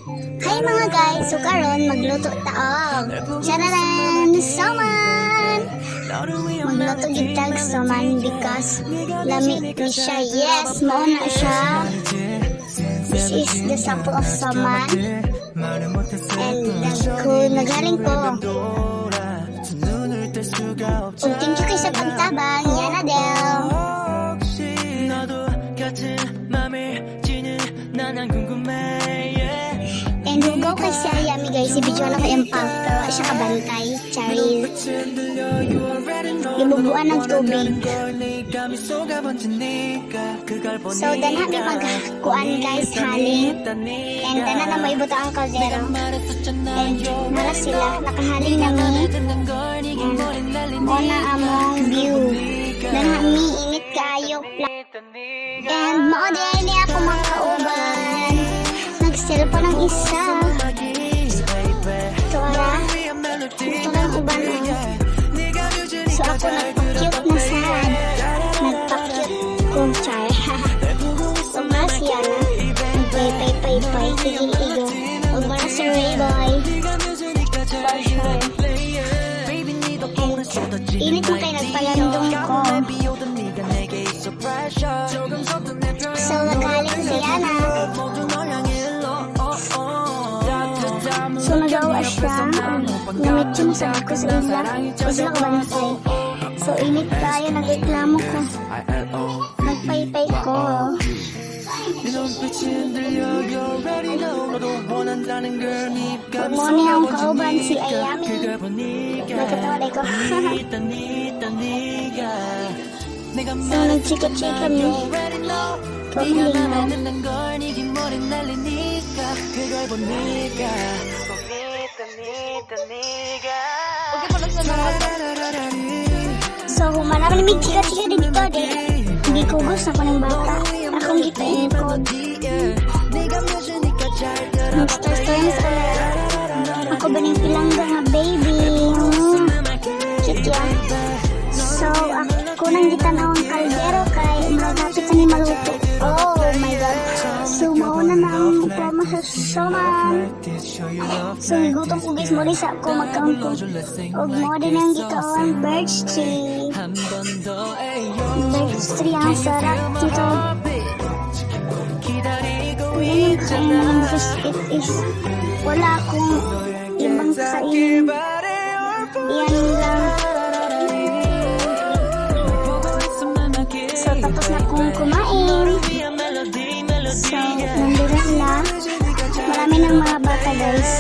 Hi mga guys, so karon magluto taog. Chararan, soman. Magluto gid tag soman because lamig ni siya. Yes, mao na siya. This is the sample of soman. And nagaling ko. Thank you kay sa pagtabang. Yan Adele. And hugaw kay si Ayami guys, si video na kay Empaw pero siya kabantay, Charis. Ibubuan ng tubig. So danha may magkuan guys haling. And dana na may ibuta ang kaldero. And nara sila, nakahaling nami. And muna among view. Danha mi init kayo. And mao din niya ako mga kauban. Nag-cellphone ng isa. Ito ara. Ito lang uban. So ako nagpa-cute na sad. Nagpa-cute kong char. So mas yan na. Nagpay-pay-pay-pay. Tigil-igo. Huwag mo na si Rayboy. For sure. And init mo kayo nagpalandong ko. So nagaling siya na. So nagawa siya. Namit yung sabi ko sa isla. Isla ko bantay. So init tayo, nag-reklamo ko. Nagpaypay ko. Muna yung kauban si Ayami. Nagkatawaday ko. So nagchika-chika mi. Pamalingaw. So humana man may chika-chika din dito din. Hindi ko gusto ako ng bata. Akong gipain ko. Mag-story sa ako ba ng pilangga nga baby? Cute yan. So ako nang gitanaw ang kaldero kay malapit na ni maluto. Oh my god. So mauna na ang promo sa soman. So gutom ko guys mo rin sa ako magkaon ko. Og mo din ang gikaon birch tree. Birch tree ang sarap dito. Ngayon kain naman because it is wala akong ibang kain. Yan lang. So tapos na akong kumain. So nandiyan na. Marami ng mga bata guys.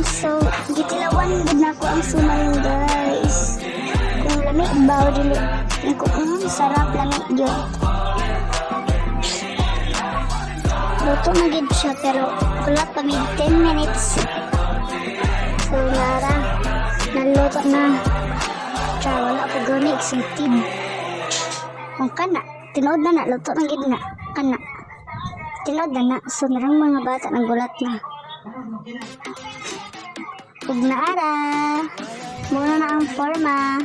So gitilawan gud na ko ang suman guys. Kung lamig baw dili. Nako sarap lamig gyud. Luto na gid siya pero kulat pa mig 10 minutes. So nara naluto na. Tsaka wala ko gani excited. Ang kana tinood na luto na gid na kana. Tinood na so narang mga bata nang gulat na. Ug naara. Muna na ang forma.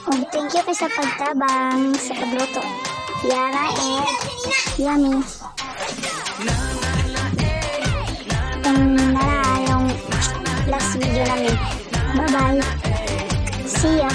Ug thank you kay sa pagtabang sa pagluto. Yara yummy. Nara yung last video namin. Bye bye. See ya.